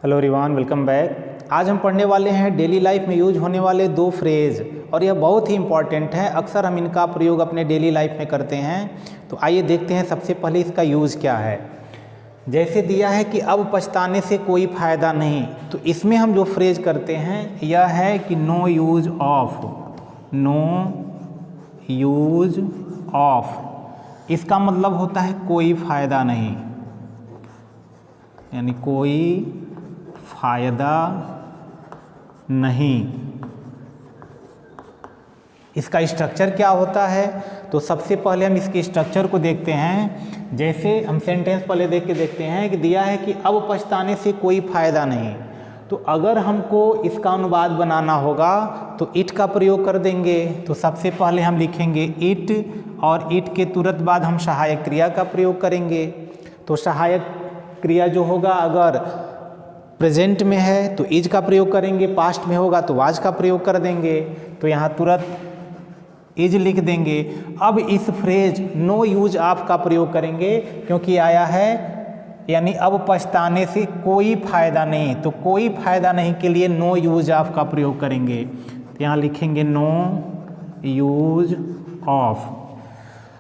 Hello everyone, welcome back. आज हम पढ़ने वाले हैं डेली लाइफ में यूज होने वाले दो फ्रेज, और यह बहुत ही इंपॉर्टेंट है। अक्सर हम इनका प्रयोग अपने डेली लाइफ में करते हैं। तो आइए देखते हैं सबसे पहले इसका यूज़ क्या है। जैसे दिया है कि अब पछताने से कोई फ़ायदा नहीं, तो इसमें हम जो फ्रेज करते हैं यह है कि no use of. No use of इसका मतलब होता है कोई फ़ायदा नहीं, यानी कोई फ़ायदा नहीं। इसका स्ट्रक्चर क्या होता है, तो सबसे पहले हम इसके स्ट्रक्चर को देखते हैं। जैसे हम सेंटेंस पहले देख के देखते हैं कि दिया है कि अब पछताने से कोई फ़ायदा नहीं, तो अगर हमको इसका अनुवाद बनाना होगा तो इट का प्रयोग कर देंगे। तो सबसे पहले हम लिखेंगे इट, और इट के तुरंत बाद हम सहायक क्रिया का प्रयोग करेंगे। तो सहायक क्रिया जो होगा, अगर प्रेजेंट में है तो इज का प्रयोग करेंगे, पास्ट में होगा तो वाज का प्रयोग कर देंगे। तो यहाँ तुरंत इज लिख देंगे। अब इस फ्रेज नो यूज ऑफ का प्रयोग करेंगे, क्योंकि आया है यानी अब पछताने से कोई फ़ायदा नहीं, तो कोई फ़ायदा नहीं के लिए नो यूज ऑफ का प्रयोग करेंगे। तो यहाँ लिखेंगे नो यूज ऑफ,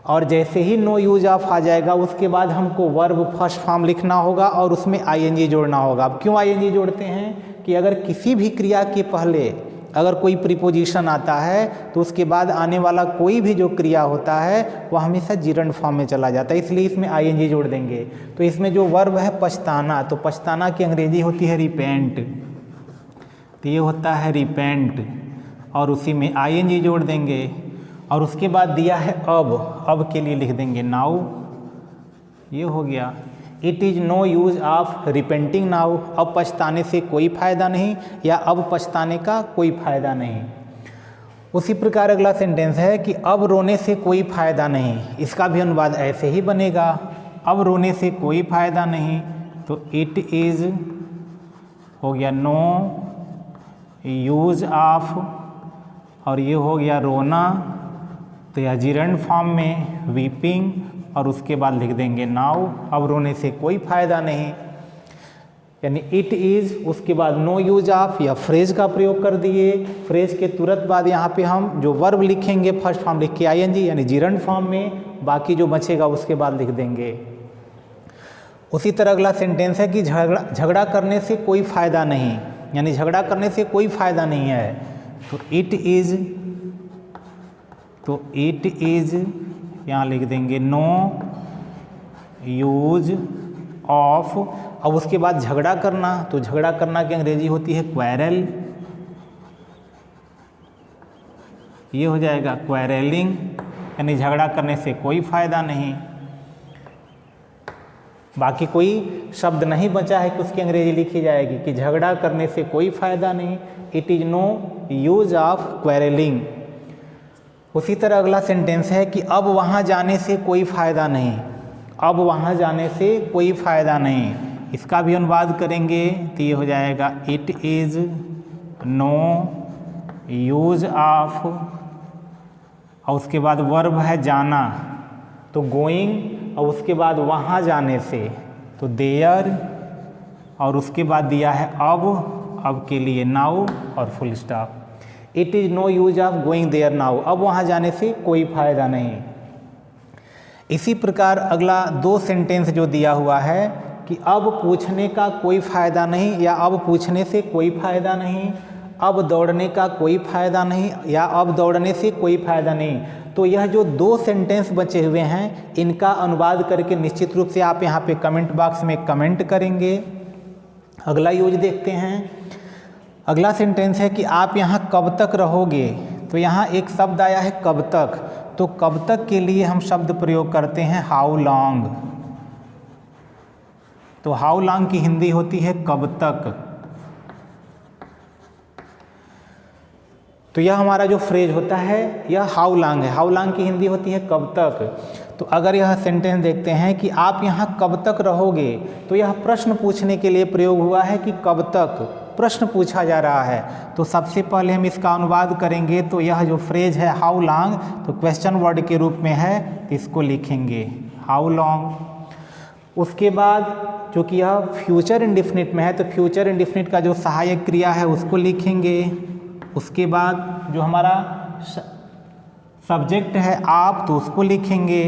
और जैसे ही नो यूज ऑफ आ जाएगा उसके बाद हमको वर्ब फर्स्ट फॉर्म लिखना होगा और उसमें आईएनजी जोड़ना होगा। अब क्यों आईएनजी जोड़ते हैं कि अगर किसी भी क्रिया के पहले अगर कोई प्रीपोजिशन आता है तो उसके बाद आने वाला कोई भी जो क्रिया होता है वह हमेशा जिरंड फॉर्म में चला जाता है, इसलिए इसमें आईएनजी जोड़ देंगे। तो इसमें जो वर्ब है पछताना, तो पछताना की अंग्रेजी होती है रिपेंट, तो ये होता है रिपेंट, और उसी में आईएनजी जोड़ देंगे। और उसके बाद दिया है अब के लिए लिख देंगे नाउ, ये हो गया। It is no use of repenting now, अब पछताने से कोई फ़ायदा नहीं, या अब पछताने का कोई फ़ायदा नहीं। उसी प्रकार अगला सेंटेंस है कि अब रोने से कोई फ़ायदा नहीं, इसका भी अनुवाद ऐसे ही बनेगा, अब रोने से कोई फ़ायदा नहीं। तो इट इज़ हो गया नो यूज ऑफ, और ये हो गया रोना, तो यह जिरंड फॉर्म में वीपिंग, और उसके बाद लिख देंगे नाउ, अब रोने से कोई फ़ायदा नहीं, यानी इट इज़, उसके बाद नो यूज ऑफ या फ्रेज का प्रयोग कर दिए। फ्रेज के तुरंत बाद यहाँ पे हम जो वर्ब लिखेंगे फर्स्ट फॉर्म लिख के आईएनजी यानी जिरंड फॉर्म में, बाकी जो बचेगा उसके बाद लिख देंगे। उसी तरह अगला सेंटेंस है कि झगड़ा करने से कोई फ़ायदा नहीं, यानी झगड़ा करने से कोई फ़ायदा नहीं है। तो इट इज़ यहाँ लिख देंगे नो यूज ऑफ। अब उसके बाद झगड़ा करना, तो झगड़ा करना की अंग्रेजी होती है क्वेरल, ये हो जाएगा क्वेरलिंग, यानी झगड़ा करने से कोई फ़ायदा नहीं। बाकी कोई शब्द नहीं बचा है कि उसकी अंग्रेजी लिखी जाएगी कि झगड़ा करने से कोई फ़ायदा नहीं। It is no use of quarrelling. उसी तरह अगला सेंटेंस है कि अब वहाँ जाने से कोई फ़ायदा नहीं, अब वहाँ जाने से कोई फ़ायदा नहीं, इसका भी अनुवाद करेंगे तो ये हो जाएगा it is no use of, और उसके बाद वर्ब है जाना, तो गोइंग, और उसके बाद वहाँ जाने से तो देयर, और उसके बाद दिया है अब के लिए नाउ और full stop. It is no use of going there now, अब वहाँ जाने से कोई फ़ायदा नहीं। इसी प्रकार अगला दो सेंटेंस जो दिया हुआ है कि अब पूछने का कोई फ़ायदा नहीं, या अब पूछने से कोई फ़ायदा नहीं, अब दौड़ने का कोई फ़ायदा नहीं, या अब दौड़ने से कोई फ़ायदा नहीं। तो यह जो दो सेंटेंस बचे हुए हैं इनका अनुवाद करके निश्चित रूप से आप यहाँ पे कमेंट बॉक्स में कमेंट करेंगे। अगला यूज देखते हैं। अगला सेंटेंस है कि आप यहाँ कब तक रहोगे, तो यहाँ एक शब्द आया है कब तक, तो कब तक के लिए हम शब्द प्रयोग करते हैं हाउ लॉन्ग। तो हाउ लॉन्ग की हिंदी होती है कब तक। तो यह हमारा जो फ्रेज होता है यह हाउ लॉन्ग है, हाउ लॉन्ग की हिंदी होती है कब तक। तो अगर यह सेंटेंस देखते हैं कि आप यहाँ कब तक रहोगे, तो यह प्रश्न पूछने के लिए प्रयोग हुआ है कि कब तक, प्रश्न पूछा जा रहा है। तो सबसे पहले हम इसका अनुवाद करेंगे, तो यह जो फ्रेज है हाउ लॉन्ग, तो क्वेश्चन वर्ड के रूप में है, इसको लिखेंगे हाउ लॉन्ग। उसके बाद चूँकि यह फ्यूचर इंडेफिनिट में है तो फ्यूचर इंडेफिनिट का जो सहायक क्रिया है उसको लिखेंगे। उसके बाद जो हमारा सब्जेक्ट है आप, तो उसको लिखेंगे।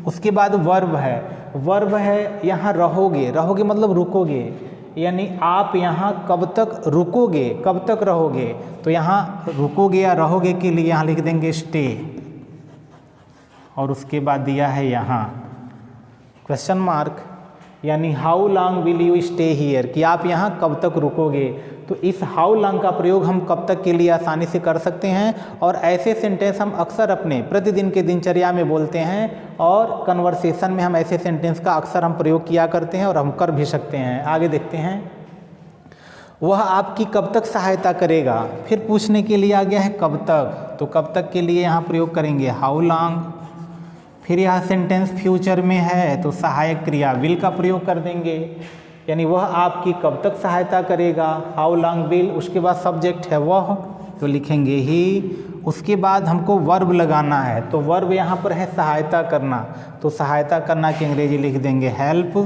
उसके बाद वर्ब है यहाँ रहोगे, रहोगे मतलब रुकोगे, यानी आप यहाँ कब तक रुकोगे, कब तक रहोगे, तो यहाँ रुकोगे या रहोगे के लिए यहाँ लिख देंगे स्टे। और उसके बाद दिया है यहाँ क्वेश्चन मार्क, यानी how long will you stay here, कि आप यहाँ कब तक रुकोगे। तो इस हाउ लॉन्ग का प्रयोग हम कब तक के लिए आसानी से कर सकते हैं, और ऐसे सेंटेंस हम अक्सर अपने प्रतिदिन के दिनचर्या में बोलते हैं, और कन्वर्सेशन में हम ऐसे सेंटेंस का अक्सर हम प्रयोग किया करते हैं और हम कर भी सकते हैं। आगे देखते हैं, वह आपकी कब तक सहायता करेगा। फिर पूछने के लिए आ गया है कब तक, तो कब तक के लिए यहाँ प्रयोग करेंगे हाउ लॉन्ग। फिर यह सेंटेंस फ्यूचर में है तो सहायक क्रिया विल का प्रयोग कर देंगे, यानी वह आपकी कब तक सहायता करेगा, हाउ लॉन्ग विल। उसके बाद सब्जेक्ट है वह, तो लिखेंगे ही। उसके बाद हमको वर्ब लगाना है, तो वर्ब यहाँ पर है सहायता करना, तो सहायता करना की अंग्रेजी लिख देंगे हेल्प।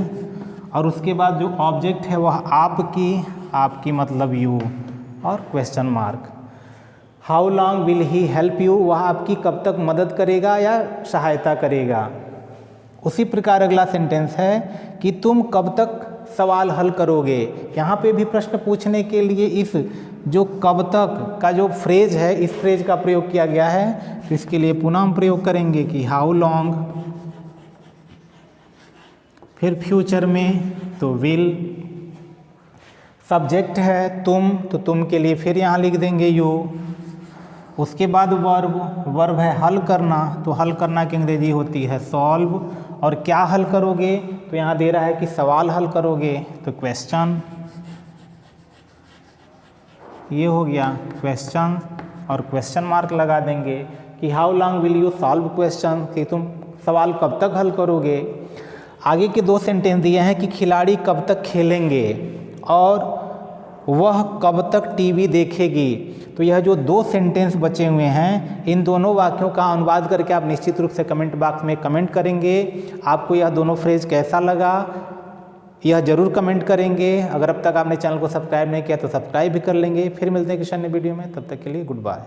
और उसके बाद जो ऑब्जेक्ट है वह आपकी, आपकी मतलब यू, और question mark. How long will he help you, वह आपकी कब तक मदद करेगा या सहायता करेगा। उसी प्रकार अगला सेंटेंस है कि तुम कब तक सवाल हल करोगे। यहाँ पे भी प्रश्न पूछने के लिए इस जो कब तक का जो फ्रेज है, इस फ्रेज का प्रयोग किया गया है, तो इसके लिए पुनः हम प्रयोग करेंगे कि हाउ लॉन्ग। फिर फ्यूचर में तो विल। सब्जेक्ट है तुम, तो तुम के लिए फिर यहाँ लिख देंगे यू। उसके बाद वर्ब, वर्ब है हल करना, तो हल करना की अंग्रेजी होती है सॉल्व। और क्या हल करोगे, तो यहाँ दे रहा है कि सवाल हल करोगे, तो क्वेश्चन। ये हो गया क्वेश्चन, और क्वेश्चन मार्क लगा देंगे कि how long will you solve question, कि तुम सवाल कब तक हल करोगे। आगे के दो सेंटेंस दिए हैं कि खिलाड़ी कब तक खेलेंगे और वह कब तक टीवी देखेगी। तो यह जो दो सेंटेंस बचे हुए हैं, इन दोनों वाक्यों का अनुवाद करके आप निश्चित रूप से कमेंट बॉक्स में कमेंट करेंगे। आपको यह दोनों फ्रेज कैसा लगा, यह जरूर कमेंट करेंगे। अगर अब तक आपने चैनल को सब्सक्राइब नहीं किया तो सब्सक्राइब भी कर लेंगे। फिर मिलते हैं किसी अन्य वीडियो में, तब तक के लिए गुड बाय।